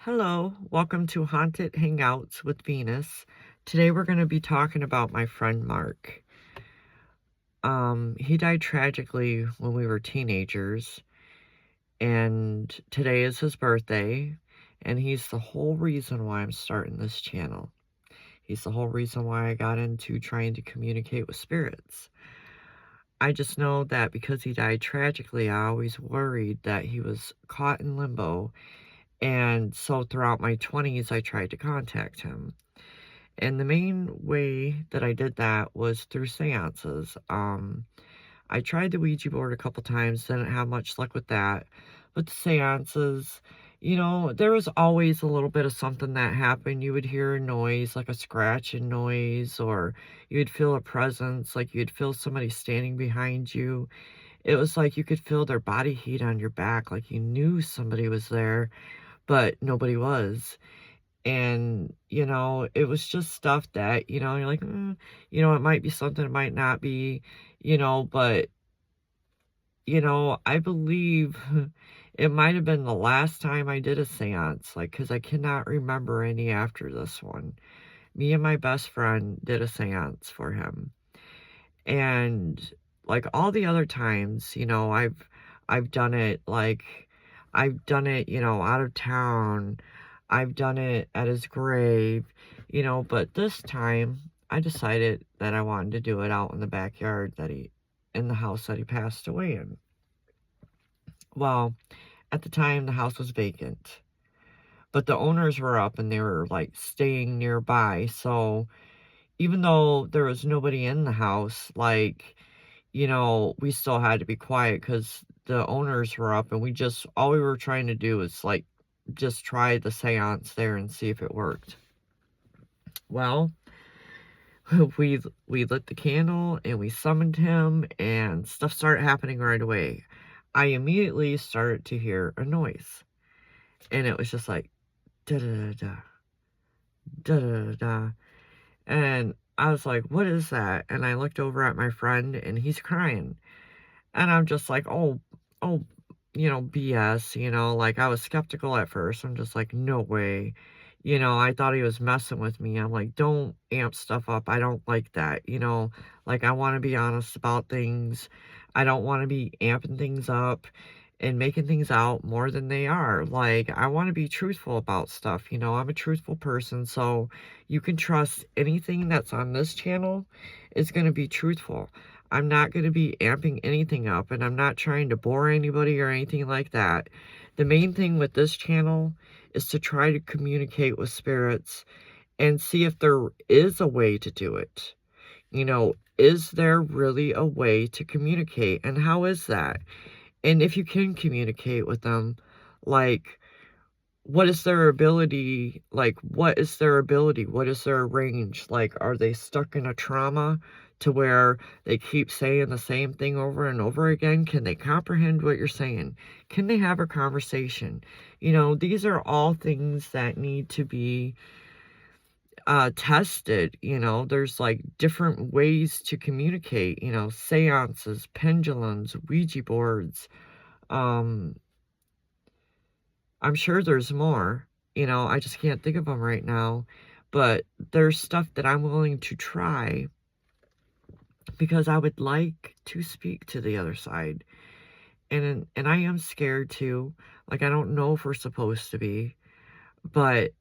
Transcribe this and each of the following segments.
Hello, welcome to Haunted Hangouts with Venus. Today we're going to be talking about my friend Mark. He died tragically when we were teenagers, and today is his birthday, and he's the whole reason why I'm starting this channel. He's the whole reason why I got into trying to communicate with spirits. I just know that because he died tragically, I always worried that he was caught in limbo, and so throughout my 20s, I tried to contact him. And the main way that I did that was through seances. I tried the Ouija board a couple times, didn't have much luck with that. But the seances, there was always a little bit of something that happened. You would hear a noise, like a scratching noise, or you'd feel a presence, like you'd feel somebody standing behind you. It was like you could feel their body heat on your back, like you knew somebody was there, but nobody was. And, it was just stuff that, you're like, it might be something, it might not be, but, I believe it might have been the last time I did a seance, like, because I cannot remember any after this one. Me and my best friend did a seance for him. And, like, all the other times, I've done it, like, I've done it, out of town. I've done it at his grave, but this time I decided that I wanted to do it out in the backyard in the house that he passed away in. Well, at the time the house was vacant, but the owners were up and they were like staying nearby. So even though there was nobody in the house, like, we still had to be quiet because the owners were up and all we were trying to do was like just try the seance there and see if it worked. Well, we lit the candle and we summoned him and stuff started happening right away. I immediately started to hear a noise and it was just like da da da da da da, and I was like, what is that? And I looked over at my friend and he's crying. And I'm just like, oh, BS, like I was skeptical at first. I'm just like, no way. I thought he was messing with me. I'm like, don't amp stuff up. I don't like that, like I want to be honest about things. I don't want to be amping things up and making things out more than they are. Like, I want to be truthful about stuff. I'm a truthful person, so you can trust anything that's on this channel is going to be truthful. I'm not going to be amping anything up, and I'm not trying to bore anybody or anything like that. The main thing with this channel is to try to communicate with spirits and see if there is a way to do it. Is there really a way to communicate, and how is that? And if you can communicate with them, like, what is their ability? Like, what is their ability? What is their range? Like, are they stuck in a trauma to where they keep saying the same thing over and over again? Can they comprehend what you're saying? Can they have a conversation? These are all things that need to be tested. There's like different ways to communicate, seances, pendulums, Ouija boards. I'm sure there's more, I just can't think of them right now, but there's stuff that I'm willing to try because I would like to speak to the other side. And I am scared too. Like, I don't know if we're supposed to be, but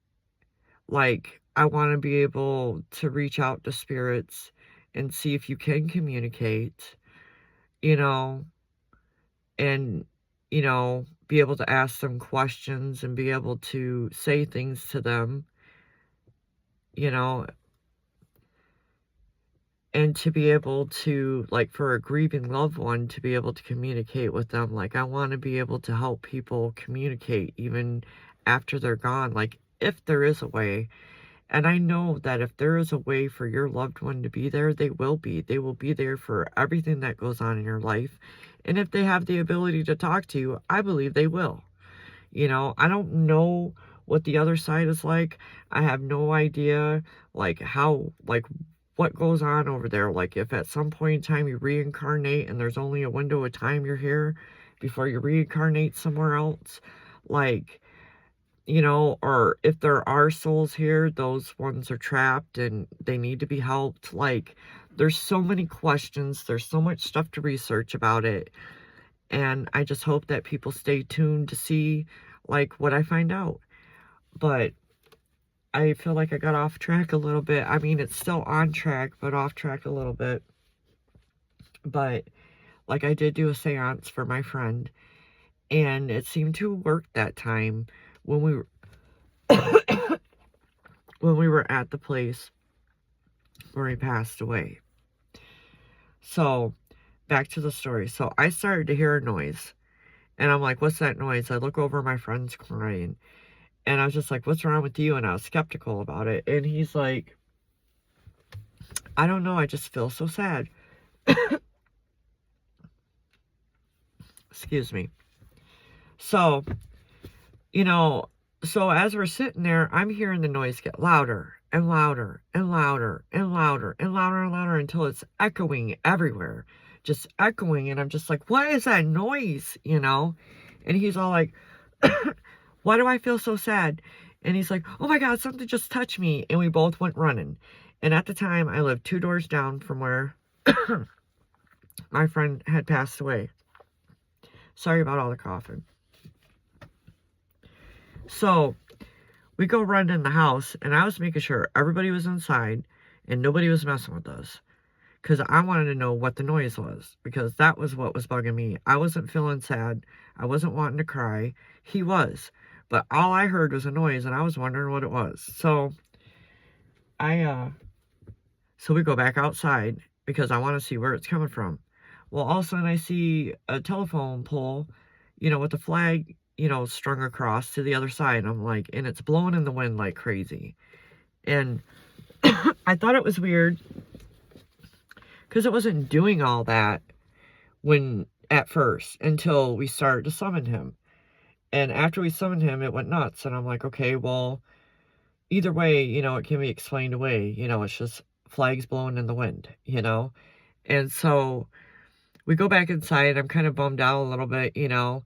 like, I want to be able to reach out to spirits and see if you can communicate, you know, and, be able to ask them questions and be able to say things to them, you know, and to be able to, like, for a grieving loved one, to be able to communicate with them. Like, I want to be able to help people communicate even after they're gone, like, if there is a way. And I know that if there is a way for your loved one to be there, they will be. They will be there for everything that goes on in your life. And if they have the ability to talk to you, I believe they will. I don't know what the other side is like. I have no idea, like, what goes on over there. Like, if at some point in time you reincarnate and there's only a window of time you're here before you reincarnate somewhere else. Like, you know, or if there are souls here, those ones are trapped and they need to be helped. Like, there's so many questions, there's so much stuff to research about it, and I just hope that people stay tuned to see, like, what I find out. But I feel like I got off track a little bit. I mean, it's still on track, but off track a little bit. But, like, I did do a seance for my friend, and it seemed to work that time when we were when we were at the place where he passed away. So, back to the story. So, I started to hear a noise, and I'm like, what's that noise? I look over, my friend's crying, and I was just like, what's wrong with you? And I was skeptical about it, and he's like, I don't know, I just feel so sad. Excuse me. So, you know, so as we're sitting there, I'm hearing the noise get louder and louder and louder and louder and louder and louder until it's echoing everywhere. Just echoing, and I'm just like, what is that noise? You know? And he's all like, why do I feel so sad? And he's like, oh my God, something just touched me. And we both went running. And at the time, I lived 2 doors down from where my friend had passed away. Sorry about all the coughing. So, we go run in the house, and I was making sure everybody was inside and nobody was messing with us. Because I wanted to know what the noise was. Because that was what was bugging me. I wasn't feeling sad. I wasn't wanting to cry. He was. But all I heard was a noise, and I was wondering what it was. So, so we go back outside because I want to see where it's coming from. Well, all of a sudden I see a telephone pole, you know, with the flag, you know, strung across to the other side. I'm like, and it's blowing in the wind like crazy. And I thought it was weird because it wasn't doing all that when at first until we started to summon him. And after we summoned him, it went nuts. And I'm like, okay, well, either way, you know, it can be explained away. You know, it's just flags blowing in the wind, you know? And so we go back inside. I'm kind of bummed out a little bit, you know?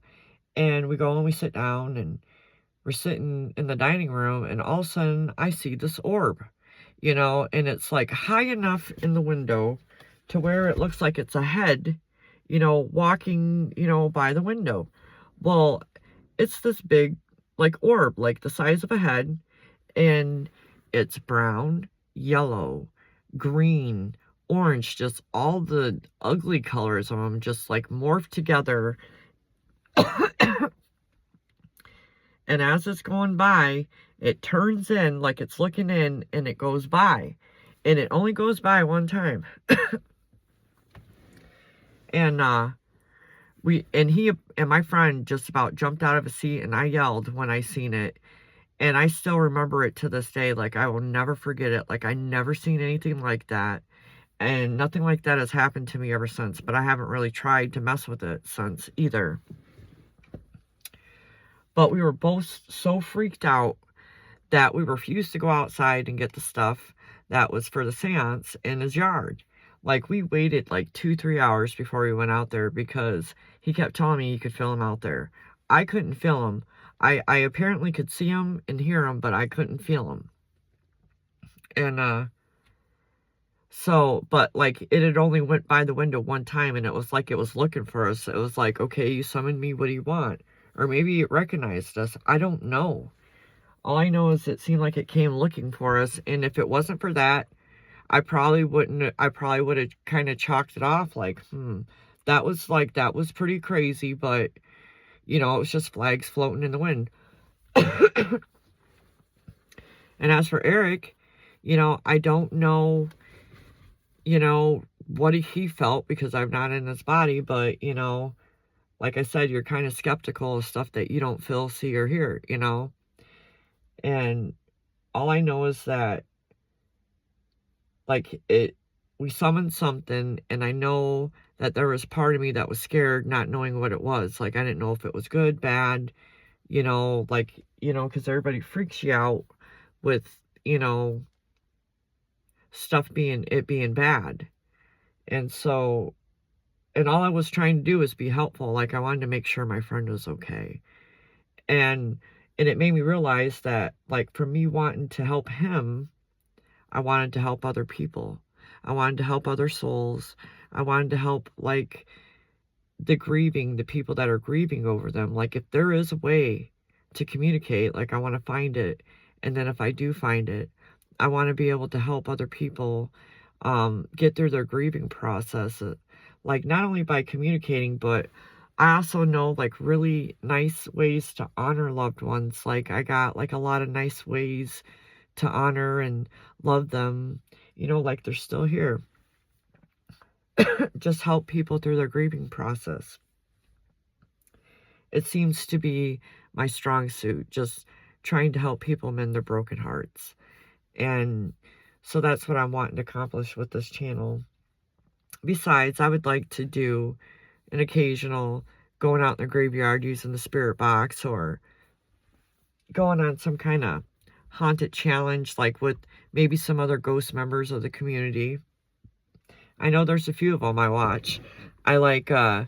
And we go and we sit down, and we're sitting in the dining room, and all of a sudden I see this orb, you know, and it's like high enough in the window to where it looks like it's a head, you know, walking, you know, by the window. Well, it's this big, like, orb, like the size of a head, and it's brown, yellow, green, orange, just all the ugly colors of them just like morphed together. And as it's going by, it turns in like it's looking in, and it goes by. And it only goes by one time. And he and my friend just about jumped out of a seat, and I yelled when I seen it. And I still remember it to this day. Like, I will never forget it. Like, I never seen anything like that. And nothing like that has happened to me ever since. But I haven't really tried to mess with it since either. But we were both so freaked out that we refused to go outside and get the stuff that was for the seance in his yard. Like, we waited like 2-3 hours before we went out there because he kept telling me he could feel him out there. I couldn't feel him. I apparently could see him and hear him, but I couldn't feel him. And so, but like, it had only went by the window one time, and it was like it was looking for us. It was like, okay, you summoned me, what do you want? Or maybe it recognized us. I don't know. All I know is it seemed like it came looking for us, and if it wasn't for that, I probably would have kind of chalked it off like, that was pretty crazy, but, you know, it was just flags floating in the wind. And as for Eric, you know, I don't know, you know, what he felt because I'm not in his body, but, you know, like I said, you're kind of skeptical of stuff that you don't feel, see, or hear, you know? And all I know is that, like, we summoned something, and I know that there was part of me that was scared, not knowing what it was. Like, I didn't know if it was good, bad, you know, like, you know, because everybody freaks you out with, you know, stuff being bad. And so, and all I was trying to do was be helpful. Like, I wanted to make sure my friend was okay. And And it made me realize that, like, for me wanting to help him, I wanted to help other people. I wanted to help other souls. I wanted to help, like, the people that are grieving over them. Like, if there is a way to communicate, like, I want to find it. And then if I do find it, I want to be able to help other people get through their grieving process. Like, not only by communicating, but I also know, like, really nice ways to honor loved ones. Like, I got, like, a lot of nice ways to honor and love them, like they're still here. Just help people through their grieving process. It seems to be my strong suit, just trying to help people mend their broken hearts. And so that's what I'm wanting to accomplish with this channel. Besides, I would like to do an occasional going out in the graveyard using the spirit box, or going on some kind of haunted challenge, like with maybe some other ghost members of the community. I know there's a few of them I watch. I like I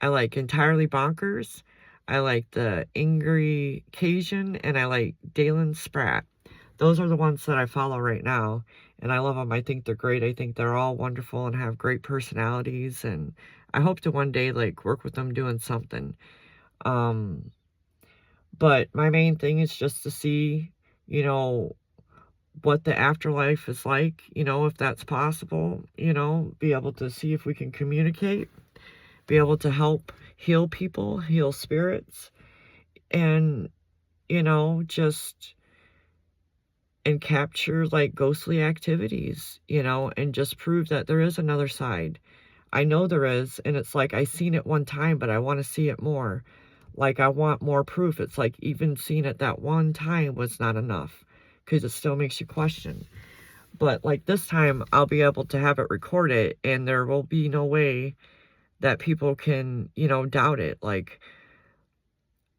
like Entirely Bonkers. I like the Angry Cajun, and I like Dalen Spratt. Those are the ones that I follow right now, and I love them. I think they're great. I think they're all wonderful and have great personalities, and I hope to one day, like, work with them doing something. But my main thing is just to see, what the afterlife is like, if that's possible, be able to see if we can communicate, be able to help heal people, heal spirits, and, just and capture, like, ghostly activities, and just prove that there is another side. I know there is, and it's like I seen it one time, but I want to see it more. Like, I want more proof. It's like even seeing it that one time was not enough, because it still makes you question. But, like, this time, I'll be able to have it recorded, and there will be no way that people can, doubt it. Like,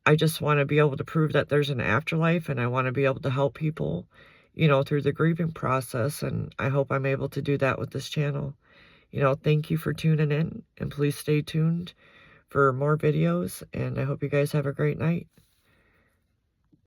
I just want to be able to prove that there's an afterlife, and I want to be able to help people, through the grieving process, and I hope I'm able to do that with this channel. Thank you for tuning in, and please stay tuned for more videos, and I hope you guys have a great night.